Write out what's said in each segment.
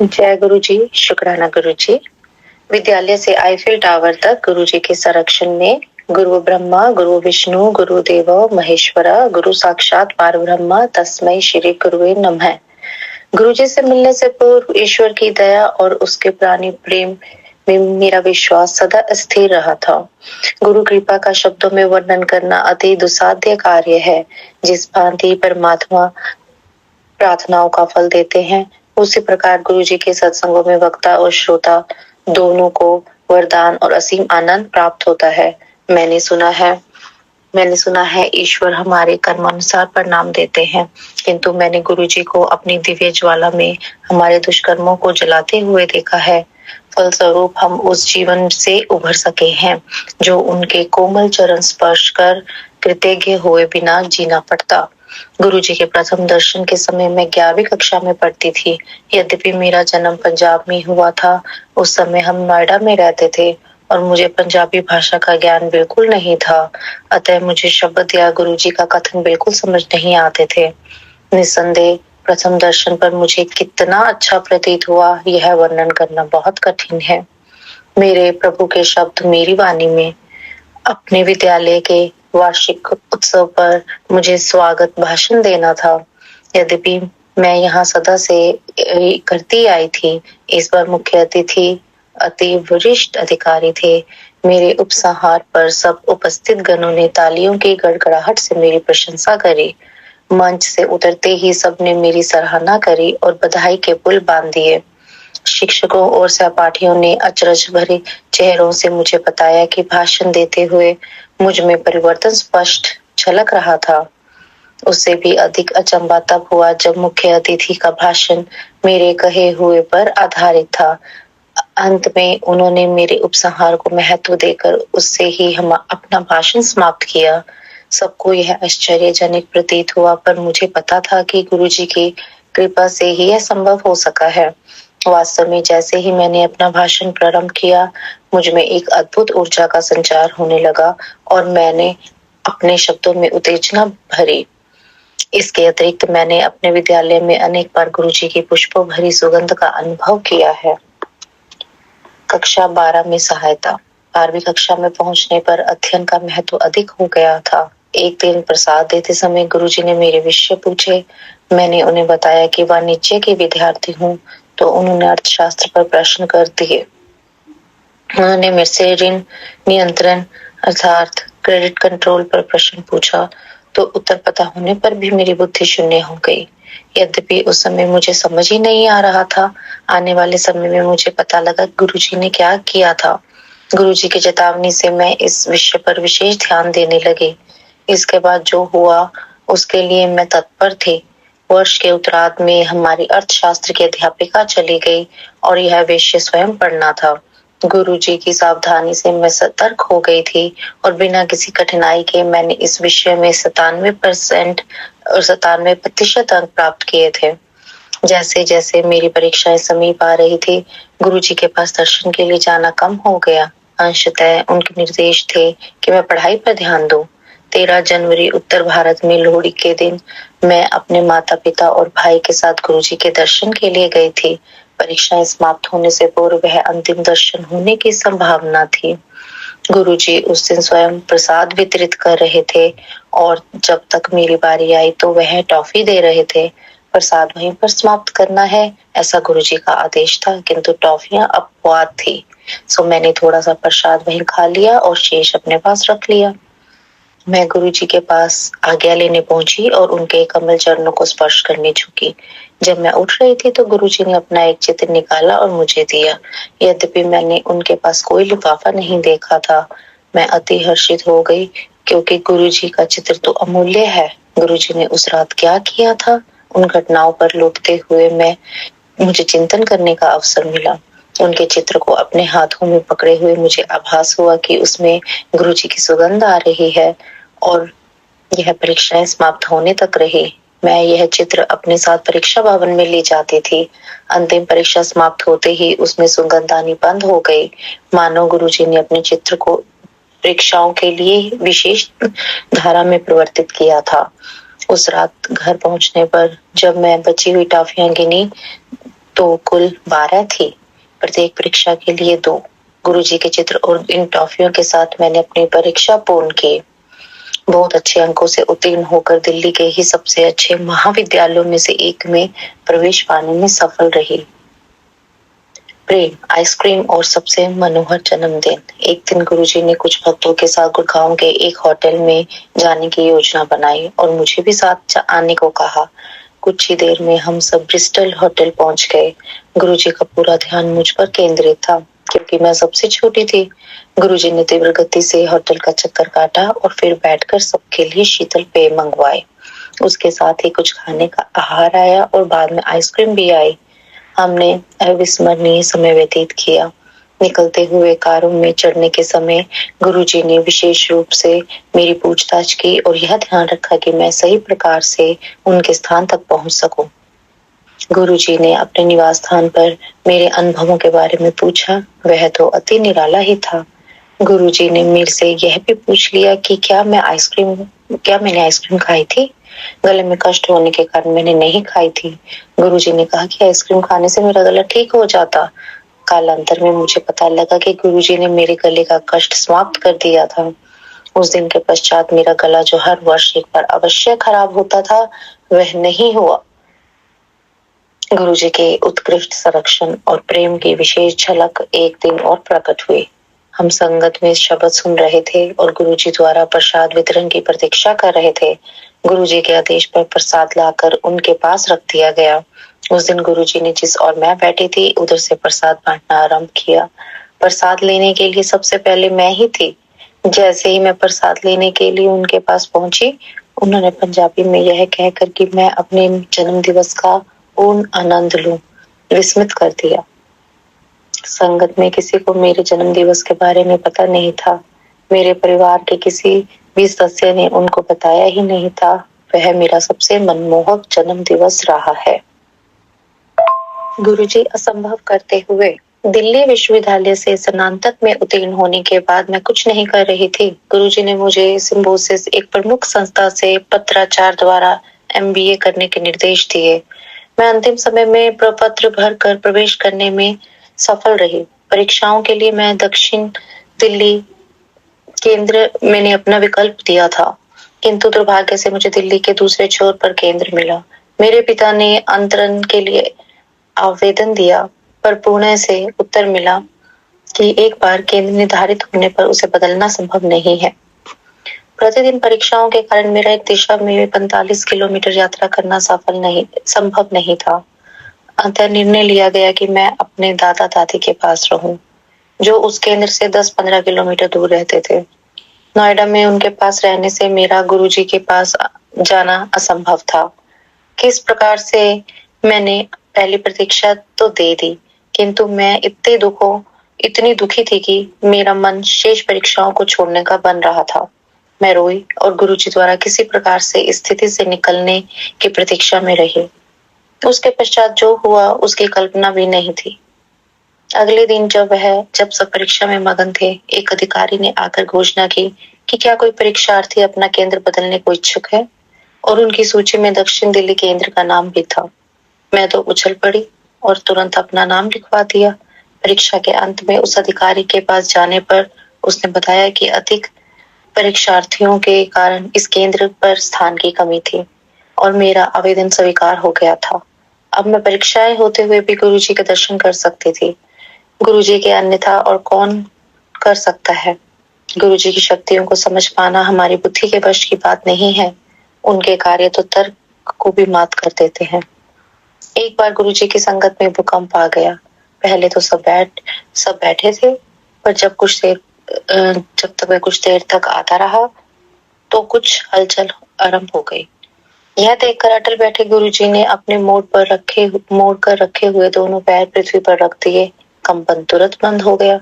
जय गुरु जी। शुक्राना गुरु जी। विद्यालय से आईफिल टावर तक गुरु जी के संरक्षण में गुरु ब्रह्मा गुरु विष्णु गुरु देवो महेश्वरा गुरु साक्षात पारब्रह्म तस्मै श्री गुरुवे नमः। गुरु जी से मिलने से पूर्व ईश्वर की दया और उसके प्राणी प्रेम में मेरा विश्वास सदा स्थिर रहा था। गुरु कृपा का शब्दों में वर्णन करना अति दुसाध्य कार्य है। जिस भांति परमात्मा प्रार्थनाओं का फल देते हैं, उसी प्रकार गुरु जी के सत्संगों में वक्ता और श्रोता दोनों को वरदान और असीम आनंद प्राप्त होता है। मैंने सुना है ईश्वर हमारे कर्मानुसार परिणाम देते हैं, किंतु मैंने गुरु जी को अपनी दिव्य ज्वाला में हमारे दुष्कर्मों को जलाते हुए देखा है। फलस्वरूप हम उस जीवन से उभर सके हैं जो उनके कोमल चरण स्पर्श कर कृतज्ञ हुए बिना जीना पड़ता। गुरु जी के प्रथम दर्शन के समय मैं 11वीं कक्षा में पढ़ती थी। यद्यपि मेरा जन्म पंजाब में हुआ था, उस समय हम नोएडा में रहते थे और मुझे पंजाबी भाषा का ज्ञान बिल्कुल नहीं था। अतः मुझे शब्द या गुरु जी का कथन बिल्कुल समझ नहीं आते थे। निस्संदेह प्रथम दर्शन पर मुझे कितना अच्छा प्रतीत हुआ, यह वर्णन करना बहुत कठिन है। मेरे प्रभु के शब्द मेरी वाणी में अपने विद्यालय के वार्षिक उत्सव पर मुझे स्वागत भाषण देना था। यद्यपि मैं यहाँ सदा से करती आई थी, इस बार मुख्य अतिथि अति वरिष्ठ अधिकारी थे। मेरे उपसंहार पर सब उपस्थित गणों ने तालियों की गड़गड़ाहट से मेरी प्रशंसा करी। मंच से उतरते ही सबने मेरी सराहना करी और बधाई के पुल बांध दिए। शिक्षकों और सहपाठियों ने अचरज भरे चेहरों से मुझे बताया कि भाषण देते हुए मुझ में परिवर्तन स्पष्ट झलक रहा था। उससे भी अधिक अचंभा तब हुआ जब मुख्य अतिथि का भाषण मेरे कहे हुए पर आधारित था। अंत में उन्होंने मेरे उपसंहार को महत्व देकर उससे ही हम अपना भाषण समाप्त किया। सबको यह आश्चर्यजनक प्रतीत हुआ, पर मुझे पता था कि गुरुजी की कृपा से ही यह संभव हो सका है। वास्तव में जैसे ही मैंने अपना भाषण प्रारंभ किया, मुझ में एक अद्भुत ऊर्जा का संचार होने लगा और मैंने अपने शब्दों में उत्तेजना भरी। इसके अतिरिक्त मैंने अपने विद्यालय में अनेक बार गुरुजी की पुष्पों भरी सुगंध का अनुभव किया है। कक्षा 12 में सहायता। 12वीं कक्षा में पहुंचने पर अध्ययन का महत्व अधिक हो गया था। एक दिन प्रसाद देते समय गुरुजी ने मेरे विषय पूछे। मैंने उन्हें बताया कि वाणिज्य के विद्यार्थी हूँ, तो उन्होंने अर्थशास्त्र पर प्रश्न कर दिए। उन्होंने मेरे से ऋण नियंत्रण अर्थात क्रेडिट कंट्रोल पर प्रश्न पूछा, तो उत्तर पता होने पर भी मेरी बुद्धि शून्य हो गई। यद्यपि उस समय मुझे समझ ही नहीं आ रहा था। आने वाले समय में मुझे पता लगा गुरुजी ने क्या किया था। गुरुजी की चेतावनी से मैं इस विषय पर विशेष ध्यान देने लगी। इसके बाद जो हुआ उसके लिए मैं तत्पर थी। वर्ष के उत्तरार्ध में हमारी अर्थशास्त्र की अध्यापिका चली गई और यह विषय स्वयं पढ़ना था। गुरुजी की सावधानी से मैं सतर्क हो गई थी और बिना किसी कठिनाई के मैंने इस विषय में 97% अंक प्राप्त किए थे। जैसे जैसे मेरी परीक्षाएं समीप आ रही थी, गुरुजी के पास दर्शन के लिए जाना कम हो गया। अंशतः उनके निर्देश थे कि मैं पढ़ाई पर ध्यान दूं। 13 जनवरी उत्तर भारत में लोहड़ी के दिन मैं अपने माता पिता और भाई के साथ गुरुजी के दर्शन के लिए गई थी। परीक्षाएं समाप्त होने से पूर्व वह अंतिम दर्शन होने की संभावना थी। गुरुजी उस दिन स्वयं प्रसाद वितरित कर रहे थे और जब तक मेरी बारी आई तो वह टॉफी दे रहे थे। प्रसाद वहीं पर समाप्त करना है, ऐसा गुरुजी का आदेश था, किंतु टॉफियां अपवाद थी। सो मैंने थोड़ा सा प्रसाद वहीं खा लिया और शेष अपने पास रख लिया। मैं गुरुजी के पास आज्ञा लेने पहुंची और उनके कमल चरणों को स्पर्श करने झुकी। जब मैं उठ रही थी तो गुरुजी ने अपना एक चित्र निकाला और मुझे दिया। यद्यपि मैंने उनके पास कोई लिफाफा नहीं देखा था। मैं अति हर्षित हो गई, क्योंकि गुरुजी का चित्र तो अमूल्य है। गुरुजी ने उस रात क्या किया था, उन घटनाओं पर लौटते हुए मुझे चिंतन करने का अवसर मिला। उनके चित्र को अपने हाथों में पकड़े हुए मुझे आभास हुआ कि उसमें गुरुजी की सुगंध आ रही है और यह परीक्षाएं समाप्त होने तक रही। मैं यह चित्र अपने साथ परीक्षा भवन में ले जाती थी। अंतिम परीक्षा समाप्त होते ही उसमें सुगंध आनी बंद हो गई, मानो गुरुजी ने अपने चित्र को परीक्षाओं के लिए विशेष धारा में परिवर्तित किया था। उस रात घर पहुंचने पर जब मैं बची हुई टॉफियां गिनी तो कुल 12 थी, प्रत्येक परीक्षा के लिए 2। गुरुजी के चित्र और इन टॉफियों के साथ मैंने अपनी परीक्षा पूर्ण की। बहुत अच्छे अंकों से उत्तीर्ण होकर दिल्ली के ही सबसे अच्छे महाविद्यालयों में से एक में प्रवेश पाने में सफल रही। प्रेम, आइसक्रीम और सबसे मनोहर जन्मदिन। एक दिन गुरुजी ने कुछ भक्तों के साथ गुड़गांव के एक होटल में जाने की योजना बनाई और मुझे भी साथ आने को कहा। कुछ ही देर में हम सब ब्रिस्टल होटल पहुंच गए। गुरुजी का पूरा ध्यान मुझ पर केंद्रित था क्योंकि मैं सबसे छोटी थी। गुरुजी ने तीव्र गति से होटल का चक्कर काटा और फिर बैठकर सबके लिए शीतल पेय मंगवाए। उसके साथ ही कुछ खाने का आहार आया और बाद में आइसक्रीम भी आई। हमने अविस्मरणीय समय व्यतीत किया। निकलते हुए कारों में चढ़ने के समय गुरुजी ने विशेष रूप से मेरी पूछताछ की और यह ध्यान रखा कि मैं सही प्रकार से उनके स्थान तक पहुंच सकूं। गुरुजी ने अपने निवास स्थान पर मेरे अनुभवों के बारे में पूछा। वह तो अति निराला ही था। गुरुजी ने मेरे से यह भी पूछ लिया कि क्या मैंने आइसक्रीम खाई थी। गले में कष्ट होने के कारण मैंने नहीं खाई थी। गुरुजी ने कहा कि आइसक्रीम खाने से मेरा गला ठीक हो जाता। कालांतर में मुझे पता लगा कि गुरुजी ने मेरे गले का कष्ट समाप्त कर दिया था। उस दिन के पश्चात मेरा गला जो हर वर्ष एक बार अवश्य खराब होता था, वह नहीं हुआ। गुरुजी के उत्कृष्ट संरक्षण और प्रेम की विशेष झलक एक दिन और प्रकट हुई। हम संगत में शब्द सुन रहे थे और गुरुजी द्वारा प्रसाद वितरण की प्रतीक्षा कर रहे थे। गुरुजी के आदेश पर प्रसाद लाकर उनके पास रख दिया गया। उस दिन गुरुजी ने जिस ओर मैं बैठी थी उधर से प्रसाद बांटना आरंभ किया। प्रसाद लेने के लिए सबसे पहले मैं ही थी। जैसे ही मैं प्रसाद लेने के लिए उनके पास पहुंची, उन्होंने पंजाबी में यह कहकर कि मैं अपने जन्म दिवस का पूर्ण आनंद लूं, विस्मित कर दिया। संगत में किसी को मेरे जन्म दिवस के बारे में पता नहीं था। मेरे परिवार के किसी भी सदस्य ने उनको बताया ही नहीं था। वह मेरा सबसे मनमोहक जन्म दिवस रहा है। गुरुजी असंभव करते हुए। दिल्ली विश्वविद्यालय से स्नातक में उत्तीर्ण होने के बाद मैं कुछ नहीं कर रही थी। गुरुजी ने मुझे सिम्बोसिस, एक प्रमुख संस्था से पत्राचार द्वारा MBA करने के निर्देश दिए। मैं अंतिम समय में प्रपत्र भर कर प्रवेश करने में सफल रही। परीक्षाओं के लिए मैं दक्षिण दिल्ली केंद्र मैंने अपना विकल्प दिया था, किंतु दुर्भाग्य से मुझे दिल्ली के दूसरे छोर पर केंद्र मिला। मेरे पिता ने अंतरण के लिए आवेदन दिया, पर पुणे से उत्तर मिला कि एक बार केंद्र निर्धारित होने पर उसे बदलना संभव नहीं है। प्रतिदिन परीक्षाओं के कारण मेरा एक दिशा में 45 किलोमीटर यात्रा करना संभव नहीं था। अंततः निर्णय लिया गया कि मैं अपने दादा दादी के पास रहूं, जो उस केंद्र से 10-15 किलोमीटर दूर रहते थे। नोएडा में उनके पास रहने से मेरा गुरुजी के पास जाना असंभव था। किस प्रकार से मैंने पहली प्रतीक्षा तो दे दी, किंतु मैं इतनी दुखी थी कि मेरा मन शेष परीक्षाओं को छोड़ने का बन रहा था। मैं रोई और गुरुजी द्वारा किसी प्रकार से इस स्थिति से निकलने की प्रतीक्षा में रही। उसके पश्चात जो हुआ उसकी कल्पना भी नहीं थी। अगले दिन जब सब परीक्षा में मगन थे, एक अधिकारी ने आकर घोषणा की कि क्या कोई परीक्षार्थी अपना केंद्र बदलने को इच्छुक है, और उनकी सूची में दक्षिण दिल्ली केंद्र का नाम भी था। मैं तो उछल पड़ी और तुरंत अपना नाम लिखवा दिया। परीक्षा के अंत में उस अधिकारी के पास जाने पर उसने बताया कि अधिक परीक्षार्थियों के कारण इस केंद्र पर स्थान की कमी थी और मेरा आवेदन स्वीकार हो गया था। अब मैं परीक्षाएं होते हुए भी गुरुजी के दर्शन कर सकती थी। गुरुजी के अन्यथा और कौन कर सकता है। गुरुजी की शक्तियों को समझ पाना हमारी बुद्धि के वश की बात नहीं है। उनके कार्य तो तर्क को भी मात कर देते हैं। एक बार गुरुजी की संगत में भूकंप आ गया। पहले तो सब बैठे थे, पर जब तक वह कुछ देर तक आता रहा तो कुछ हलचल आरंभ हो गई। यह देखकर अटल बैठे गुरुजी ने अपने मोड़ कर रखे हुए दोनों पैर पृथ्वी पर रख दिए। कंपन तुरंत बंद हो गया।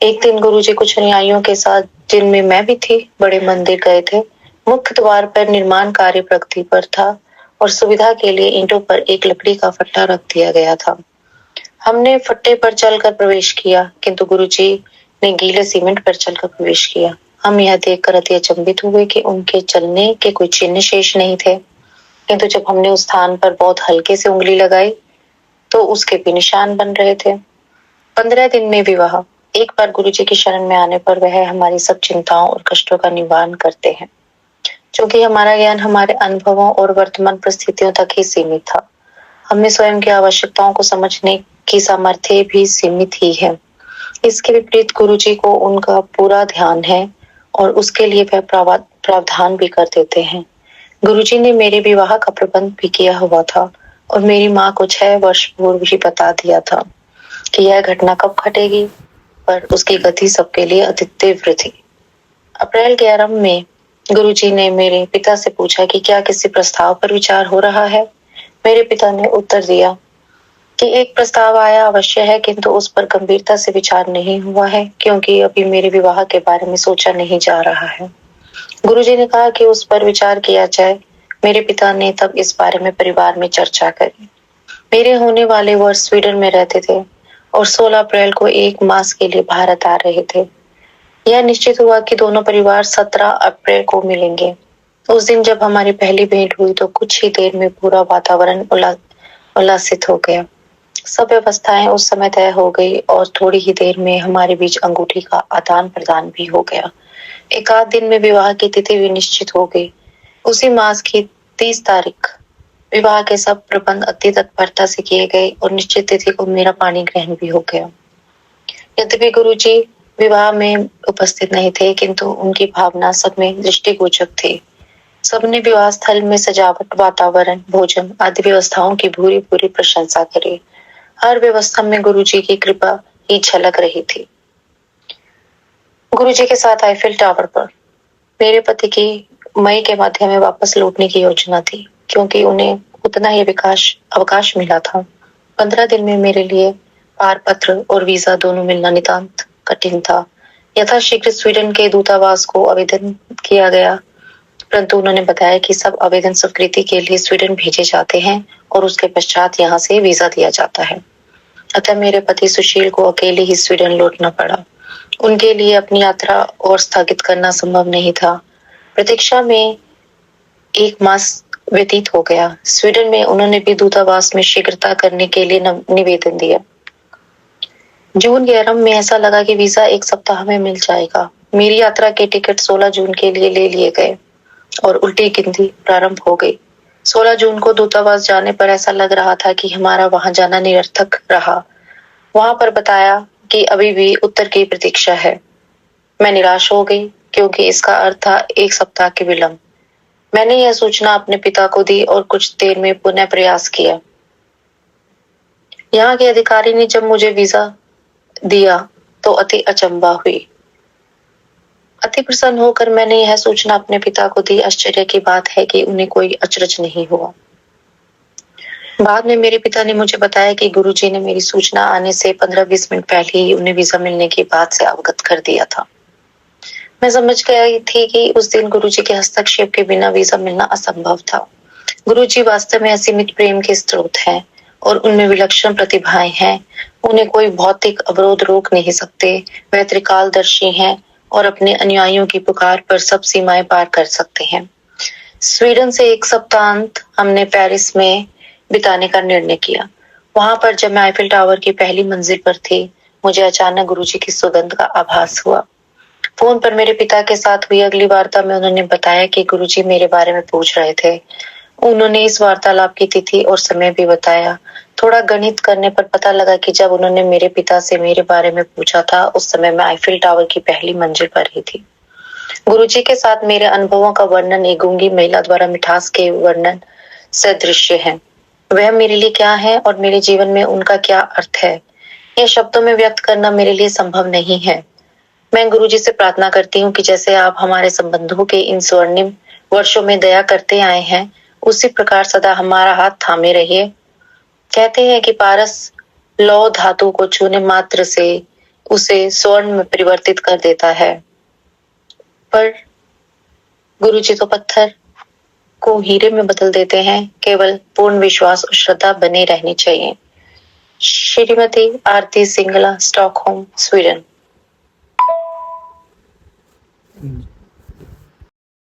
एक दिन गुरुजी कुछ अनुयायियों के साथ, जिनमें मैं भी थी, बड़े मंदिर गए थे। मुख्य द्वार पर निर्माण कार्य प्रगति पर था और सुविधा के लिए ईंटों पर एक लकड़ी का फट्टा रख दिया गया था। हमने फट्टे पर चलकर प्रवेश किया, किंतु गुरुजी ने गीले सीमेंट पर चलकर प्रवेश किया। हम यह देखकर अति अचंभित हुए कि उनके चलने के कोई चिन्ह शेष नहीं थे, किंतु जब हमने उस स्थान पर बहुत हल्के से उंगली लगाई तो उसके भी निशान बन रहे थे। 15 दिन में विवाह। एक बार गुरुजी की शरण में आने पर वह हमारी सब चिंताओं और कष्टों का निवारण करते हैं। क्योंकि हमारा ज्ञान हमारे अनुभवों और वर्तमान परिस्थितियों तक ही सीमित था, हमें स्वयं की आवश्यकताओं को समझने की सामर्थ्य भी सीमित ही है। इसके विपरीत गुरुजी को उनका पूरा ध्यान है और उसके लिए वह प्रावधान भी कर देते हैं। गुरुजी ने मेरे विवाह का प्रबंध भी किया हुआ था और मेरी माँ को 6 वर्ष पूर्व ही बता दिया था कि यह घटना कब घटेगी, पर उसकी गति सबके लिए अति तीव्र थी। अप्रैल के आरंभ में गुरुजी ने मेरे पिता से पूछा कि क्या किसी प्रस्ताव पर विचार हो रहा है। मेरे पिता ने उत्तर दिया कि एक प्रस्ताव आया अवश्य है, किंतु उस पर गंभीरता से विचार नहीं हुआ है, क्योंकि अभी मेरे विवाह के बारे में सोचा नहीं जा रहा है। गुरुजी ने कहा कि उस पर विचार किया जाए। मेरे पिता ने तब इस बारे में परिवार में चर्चा करी। मेरे होने वाले वर्ष स्वीडन में रहते थे और 16 अप्रैल को 1 मास के लिए भारत आ रहे थे। यह निश्चित हुआ कि दोनों परिवार 17 अप्रैल को मिलेंगे। उस दिन जब हमारी पहली भेंट हुई तो कुछ ही देर में पूरा वातावरण उल्लासित हो गया। सब व्यवस्थाएं उस समय तय हो गई और थोड़ी ही देर में हमारे बीच अंगूठी का आदान प्रदान भी हो गया। एक आध दिन में विवाह की तिथि भी निश्चित हो गई। उसी मास की 30 तारीख विवाह के सब प्रबंध अति तत्परता से किए गए और निश्चित तिथि को मेरा पाणी ग्रहण भी हो गया। यद्यपि गुरुजी विवाह में उपस्थित नहीं थे, किंतु उनकी भावना सब में दृष्टिगोचर थी। सबने विवाह स्थल में सजावट, वातावरण, भोजन आदि व्यवस्थाओं की भूरी भूरी प्रशंसा करी। हर व्यवस्था में गुरुजी की कृपा ही झलक रही थी। गुरुजी के साथ आईफिल टावर पर मेरे पति की मई के मध्य में वापस लौटने की योजना थी, क्योंकि उन्हें उतना ही अवकाश मिला था। 15 दिन में मेरे लिए पारपत्र और वीजा दोनों मिलना नितांत कठिन था। यथाशीघ्र स्वीडन के दूतावास को आवेदन किया गया, परंतु उन्होंने बताया कि सब आवेदन स्वीकृति के लिए स्वीडन भेजे जाते हैं और उसके पश्चात यहाँ से वीजा दिया जाता है। अतः मेरे पति सुशील को अकेले ही स्वीडन लौटना पड़ा। उनके लिए अपनी यात्रा और स्थगित करना संभव नहीं था। प्रतीक्षा में 1 मास व्यतीत हो गया। स्वीडन में उन्होंने भी दूतावास में शीघ्रता करने के लिए निवेदन दिया। जून के आरंभ में ऐसा लगा कि वीजा 1 सप्ताह में मिल जाएगा। मेरी यात्रा के टिकट 16 जून के लिए ले लिए गए और उल्टी गिनती प्रारंभ हो गई। 16 जून को दूतावास जाने पर ऐसा लग रहा था कि हमारा वहां जाना निरर्थक रहा। वहां पर बताया कि अभी भी उत्तर की प्रतीक्षा है। मैं निराश हो गई, क्योंकि इसका अर्थ था 1 सप्ताह के विलंब। मैंने यह सूचना अपने पिता को दी और कुछ देर में पुनः प्रयास किया। यहाँ के अधिकारी ने जब मुझे वीजा दिया तो अति अचंभा हुई। अति प्रसन्न होकर मैंने यह सूचना अपने पिता को दी। आश्चर्य की बात है कि उन्हें कोई अचरज नहीं हुआ। बाद में मेरे पिता ने मुझे बताया कि गुरुजी ने मेरी सूचना आने से 15-20 मिनट पहले ही उन्हें वीजा मिलने की बात से अवगत कर दिया था। मैं समझ गई थी कि उस दिन गुरुजी के हस्तक्षेप के बिना वीजा मिलना असंभव था। गुरुजी वास्तव में असीमित प्रेम के स्रोत हैं और उनमें विलक्षण प्रतिभाएं हैं। उन्हें कोई भौतिक अवरोध रोक नहीं सकते। वह त्रिकालदर्शी हैं और अपने अनुयायियों की पुकार पर सब सीमाएं पार कर सकते हैं। स्वीडन से 1 सप्ताहांत हमने पेरिस में बिताने का निर्णय किया। वहां पर जब मैं आईफिल टावर की पहली मंजिल पर थी, मुझे अचानक गुरुजी की सुगंध का आभास हुआ। फोन पर मेरे पिता के साथ हुई अगली वार्ता में उन्होंने बताया कि गुरुजी मेरे बारे में पूछ रहे थे। उन्होंने इस वार्तालाप की तिथि और समय भी बताया। थोड़ा गणित करने पर पता लगा कि जब उन्होंने मेरे पिता से मेरे बारे में पूछा था, उस समय मैं आईफिल टावर की पहली मंजिल पर ही थी। गुरुजी के साथ मेरे अनुभवों का वर्णन एक गूंगी महिला द्वारा मिठास के वर्णन सदृश है। वह मेरे लिए क्या है और मेरे जीवन में उनका क्या अर्थ है, यह शब्दों में व्यक्त करना मेरे लिए संभव नहीं है। मैं गुरुजी से प्रार्थना करती हूँ कि जैसे आप हमारे संबंधों के इन स्वर्णिम वर्षों में दया करते आए हैं, उसी प्रकार सदा हमारा हाथ थामे रहिए। कहते हैं कि पारस लौह धातु को छूने मात्र से उसे स्वर्ण में परिवर्तित कर देता है, पर गुरुजी तो पत्थर को हीरे में बदल देते हैं। केवल पूर्ण विश्वास और श्रद्धा बने रहनी चाहिए। श्रीमती आरती सिंगला, स्टॉकहोम, स्वीडन।